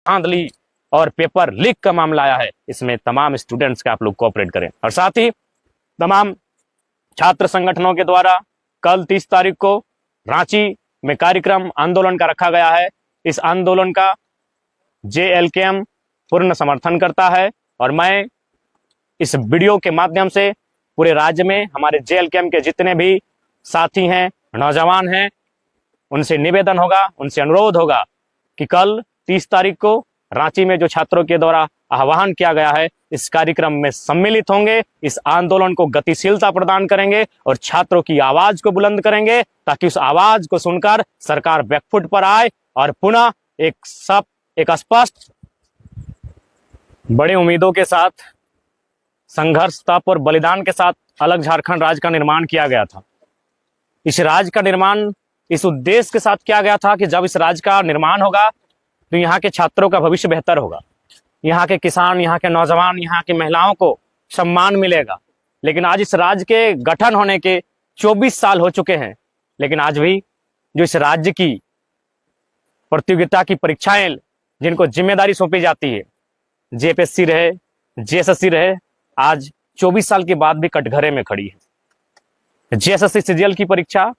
धांधली और paper leak का मामला आया है, इसमें तमाम स्टूडेंट्स का आप लोग कोऑपरेट करें। और साथ ही तमाम छात्र संगठनों के द्वारा कल 30 तारीख को रांची में कार्यक्रम आंदोलन का रखा गया है। इस आंदोलन का JLKM पूर्ण समर्थन करता है और मैं इस वीडियो के माध्यम से पूरे राज्य में हमारे JLKM के जितने भी साथी हैं, नौजवान हैं, उनसे निवेदन होगा, उनसे अनुरोध होगा कि कल 30 तारीख को रांची में जो छात्रों के द्वारा आह्वान किया गया है, इस कार्यक्रम में सम्मिलित होंगे, इस आंदोलन को गतिशीलता प्रदान करेंगे और छात्रों की आवाज को बुलंद करेंगे, ताकि उस आवाज को सुनकर सरकार बैकफुट पर आए और पुनः एक स्पष्ट बड़े उम्मीदों के साथ, संघर्ष, तप और बलिदान के साथ अलग झारखंड राज्य का निर्माण किया गया था। इस राज्य का निर्माण इस उद्देश्य के साथ किया गया था कि जब इस राज्य का निर्माण होगा तो यहाँ के छात्रों का भविष्य बेहतर होगा, यहाँ के किसान, यहाँ के नौजवान, यहाँ की महिलाओं को सम्मान मिलेगा। लेकिन आज इस राज्य के गठन होने के 24 साल हो चुके हैं, लेकिन आज भी जो इस राज्य की प्रतियोगिता की परीक्षाएं जिनको जिम्मेदारी सौंपी जाती है, JPSC रहे, JSSC रहे, आज 24 साल के बाद भी कटघरे में खड़ी है। JSSC CGL की परीक्षा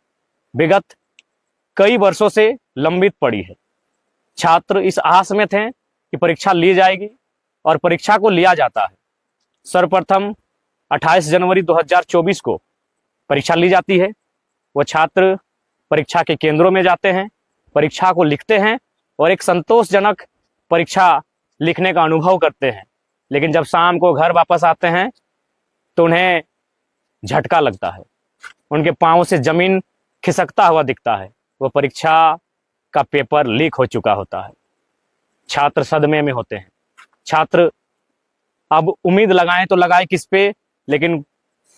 विगत कई वर्षों से लंबित पड़ी है। छात्र इस आस में थे कि परीक्षा ली जाएगी और परीक्षा को लिया जाता है। सर्वप्रथम 28 जनवरी 2024 को परीक्षा ली जाती है। वो छात्र परीक्षा के केंद्रों में जाते हैं, परीक्षा को लिखते हैं और एक संतोषजनक परीक्षा लिखने का अनुभव करते हैं। लेकिन जब शाम को घर वापस आते हैं तो उन्हें झटका लगता है, उनके पांव से जमीन खिसकता हुआ दिखता है। वो परीक्षा का पेपर लीक हो चुका होता है। छात्र सदमे में होते हैं। छात्र अब उम्मीद लगाएं तो लगाए किस पे, लेकिन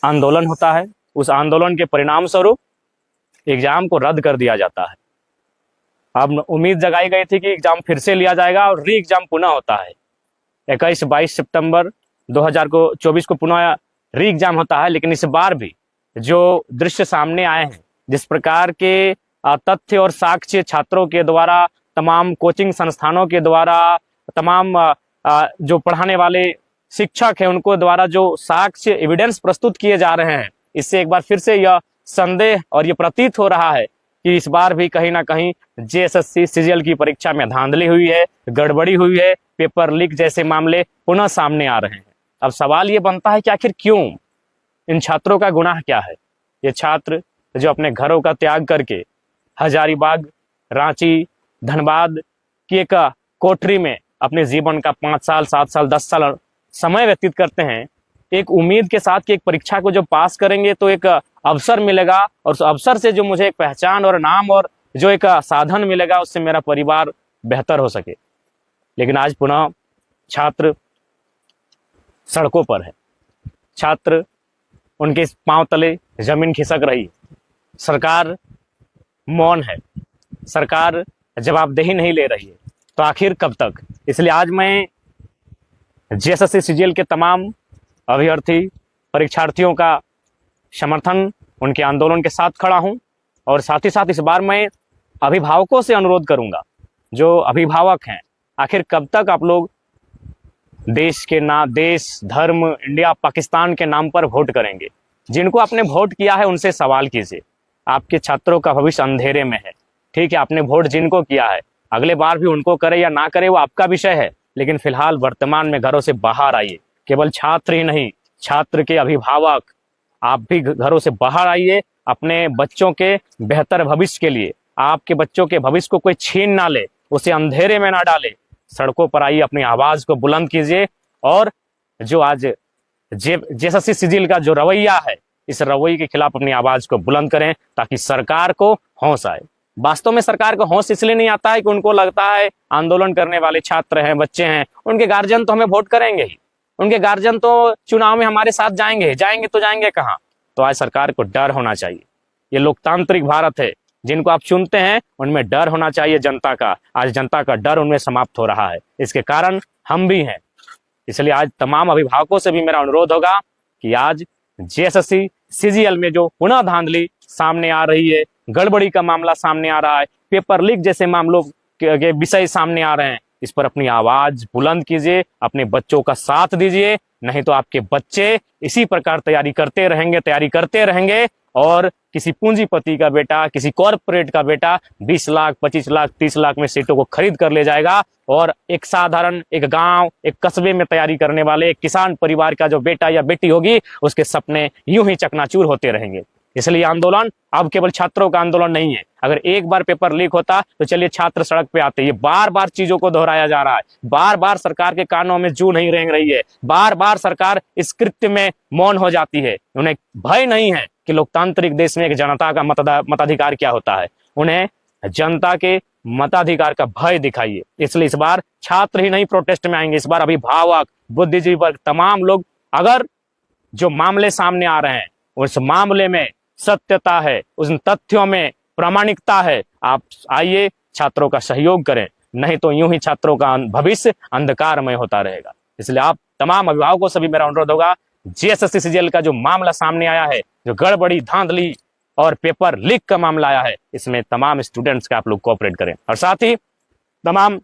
आंदोलन होता है। उस आंदोलन के परिणाम स्वरूप एग्जाम को रद्द कर दिया जाता है। अब उम्मीद जगाई गई थी कि एग्जाम फिर से लिया जाएगा और री एग्जाम पुनः होता है। 21-22 सितंबर 2024 को पुनः री एग्जाम होता है। लेकिन इस बार भी जो दृश्य सामने आए हैं, जिस प्रकार के तथ्य और साक्ष्य छात्रों के द्वारा, तमाम कोचिंग संस्थानों के द्वारा, तमाम जो पढ़ाने वाले शिक्षक हैं उनको द्वारा जो साक्ष्य एविडेंस प्रस्तुत किए जा रहे हैं, इससे एक बार फिर से यह संदेह और ये प्रतीत हो रहा है कि इस बार भी कहीं ना कहीं JSSC CGL की परीक्षा में धांधली हुई है, गड़बड़ी हुई है, पेपर लीक जैसे मामले पुनः सामने आ रहे हैं। अब सवाल ये बनता है कि आखिर क्यों, इन छात्रों का गुनाह क्या है? ये छात्र जो अपने घरों का त्याग करके हजारीबाग, रांची, धनबाद की एक कोठरी में अपने जीवन का 5 साल, 7 साल, 10 साल समय व्यतीत करते हैं, एक उम्मीद के साथ कि एक परीक्षा को जो पास करेंगे तो एक अवसर मिलेगा और उस अवसर से जो मुझे एक पहचान और नाम और जो एक साधन मिलेगा, उससे मेरा परिवार बेहतर हो सके। लेकिन आज पुनः छात्र सड़कों पर है। छात्र, उनके पांव तले जमीन खिसक रही है। सरकार मौन है, सरकार जवाबदेही नहीं ले रही है। तो आखिर कब तक? इसलिए आज मैं JSSC CGL के तमाम अभ्यर्थी, परीक्षार्थियों का समर्थन, उनके आंदोलन के साथ खड़ा हूं और साथ ही साथ इस बार मैं अभिभावकों से अनुरोध करूंगा, जो अभिभावक हैं, आखिर कब तक आप लोग देश, धर्म, इंडिया, पाकिस्तान के नाम पर वोट करेंगे? जिनको आपने वोट किया है उनसे सवाल कीजिए। आपके छात्रों का भविष्य अंधेरे में है। ठीक है, आपने वोट जिनको किया है, अगले बार भी उनको करे या ना करे वो आपका विषय है, लेकिन फिलहाल वर्तमान में घरों से बाहर आइए। केवल छात्र ही नहीं, छात्र के अभिभावक, आप भी घरों से बाहर आइए अपने बच्चों के बेहतर भविष्य के लिए। आपके बच्चों के भविष्य को कोई छीन ना ले, उसे अंधेरे में ना डाले। सड़कों पर आइए, अपनी आवाज को बुलंद कीजिए और जो आज JSSC CGL का जो रवैया है, इस रवैये के खिलाफ अपनी आवाज को बुलंद करें, ताकि सरकार को होश आए। वास्तव में सरकार को होश इसलिए नहीं आता है कि उनको लगता है आंदोलन करने वाले छात्र हैं, बच्चे हैं, उनके गार्जियन तो हमें वोट करेंगे ही, उनके गार्जियन तो चुनाव में हमारे साथ जाएंगे तो जाएंगे कहाँ? तो आज सरकार को डर होना चाहिए। ये लोकतांत्रिक भारत है, जिनको आप चुनते हैं उनमें डर होना चाहिए जनता का। आज जनता का डर उनमें समाप्त हो रहा है, इसके कारण हम भी हैं। इसलिए आज तमाम अभिभावकों से भी मेरा अनुरोध होगा कि आज JSSC CGL में जो पुनः धांधली सामने आ रही है, गड़बड़ी का मामला सामने आ रहा है, पेपर लीक जैसे मामलों के विषय सामने आ रहे हैं, इस पर अपनी आवाज बुलंद कीजिए, अपने बच्चों का साथ दीजिए, नहीं तो आपके बच्चे इसी प्रकार तैयारी करते रहेंगे और किसी पूंजीपति का बेटा, किसी कॉरपोरेट का बेटा 20 लाख, 25 लाख, 30 लाख में सीटों को खरीद कर ले जाएगा और एक साधारण एक गांव, एक कस्बे में तैयारी करने वाले एक किसान परिवार का जो बेटा या बेटी होगी, उसके सपने यूं ही चकनाचूर होते रहेंगे। इसलिए आंदोलन अब केवल छात्रों का आंदोलन नहीं है। अगर एक बार पेपर लीक होता तो चलिए छात्र सड़क पे आते। ये बार बार चीजों को दोहराया जा रहा है, बार बार सरकार के कानों में जूं नहीं रेंग रही है, बार बार सरकार इस कृत्य में मौन हो जाती है। उन्हें भय नहीं है कि लोकतांत्रिक देश में एक जनता का मताधिकार क्या होता है। उन्हें जनता के मताधिकार का भय दिखाइए। इसलिए इस बार छात्र ही नहीं प्रोटेस्ट में आएंगे, इस बार अभिभावक, बुद्धिजीवी वर्ग, तमाम लोग। अगर जो मामले सामने आ रहे हैं उस मामले में सत्यता है, उन तथ्यों में प्रामाणिकता है, आप आइए छात्रों का सहयोग करें, नहीं तो यूं ही छात्रों का भविष्य अंधकारमय होता रहेगा। इसलिए आप तमाम अभिभावकों से भी मेरा अनुरोध होगा, जेएसएससी सीजीएल का जो मामला सामने आया है, जो गड़बड़ी, धांधली और पेपर लीक का मामला आया है, इसमें तमाम स्टूडेंट्स का आप लोग कोऑपरेट करें। और साथ ही तमाम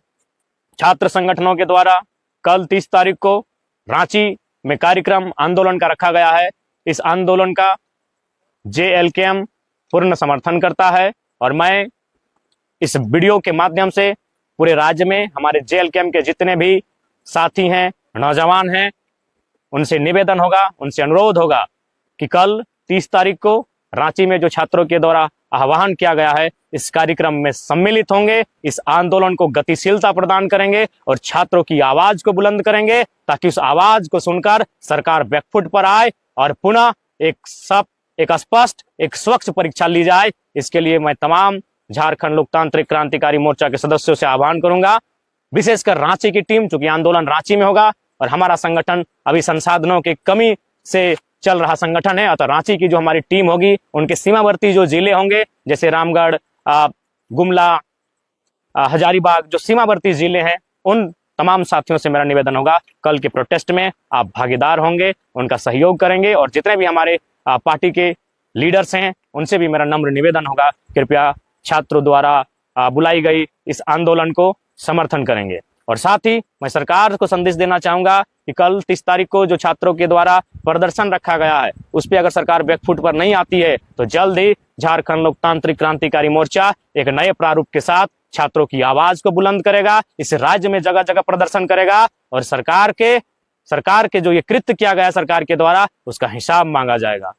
छात्र संगठनों के द्वारा कल 30 तारीख को रांची में कार्यक्रम आंदोलन का रखा गया है। इस आंदोलन का जेएलकेएम पूर्ण समर्थन करता है और मैं इस वीडियो के माध्यम से पूरे राज्य में हमारे जेएलकेएम के जितने भी साथी हैं, नौजवान हैं, उनसे निवेदन होगा, उनसे अनुरोध होगा कि कल 30 तारीख को रांची में जो छात्रों के द्वारा आह्वान किया गया है, इस कार्यक्रम में सम्मिलित होंगे, इस आंदोलन को गतिशीलता प्रदान करेंगे और छात्रों की आवाज को बुलंद करेंगे, ताकि उस आवाज को सुनकर सरकार बैकफुट पर आए और पुनः एक स्पष्ट, एक स्वच्छ परीक्षा ली जाए। इसके लिए मैं तमाम झारखंड लोकतांत्रिक क्रांतिकारी मोर्चा के सदस्यों से आह्वान करूंगा, विशेषकर रांची की टीम, चूंकि आंदोलन रांची में होगा और हमारा संगठन अभी संसाधनों की कमी से चल रहा संगठन है, अतः रांची की जो हमारी टीम होगी, उनके सीमावर्ती जो जिले होंगे, जैसे रामगढ़, गुमला, हजारीबाग, जो सीमावर्ती जिले हैं, उन तमाम साथियों से मेरा निवेदन होगा, कल के प्रोटेस्ट में आप भागीदार होंगे, उनका सहयोग करेंगे और जितने भी हमारे पार्टी के लीडर्स हैं, उनसे भी मेरा नम्र निवेदन होगा, कृपया छात्रों द्वारा बुलाई गई इस आंदोलन को समर्थन करेंगे। और साथ ही मैं सरकार को संदेश देना चाहूंगा कि कल 30 तारीख को जो छात्रों के द्वारा प्रदर्शन रखा गया है, उस पर अगर सरकार बैकफुट पर नहीं आती है तो जल्द ही झारखंड लोकतांत्रिक क्रांतिकारी मोर्चा एक नए प्रारूप के साथ छात्रों की आवाज को बुलंद करेगा, इस राज्य में जगह जगह प्रदर्शन करेगा और सरकार के जो ये कृत्य किया गया सरकार के द्वारा, उसका हिसाब मांगा जाएगा।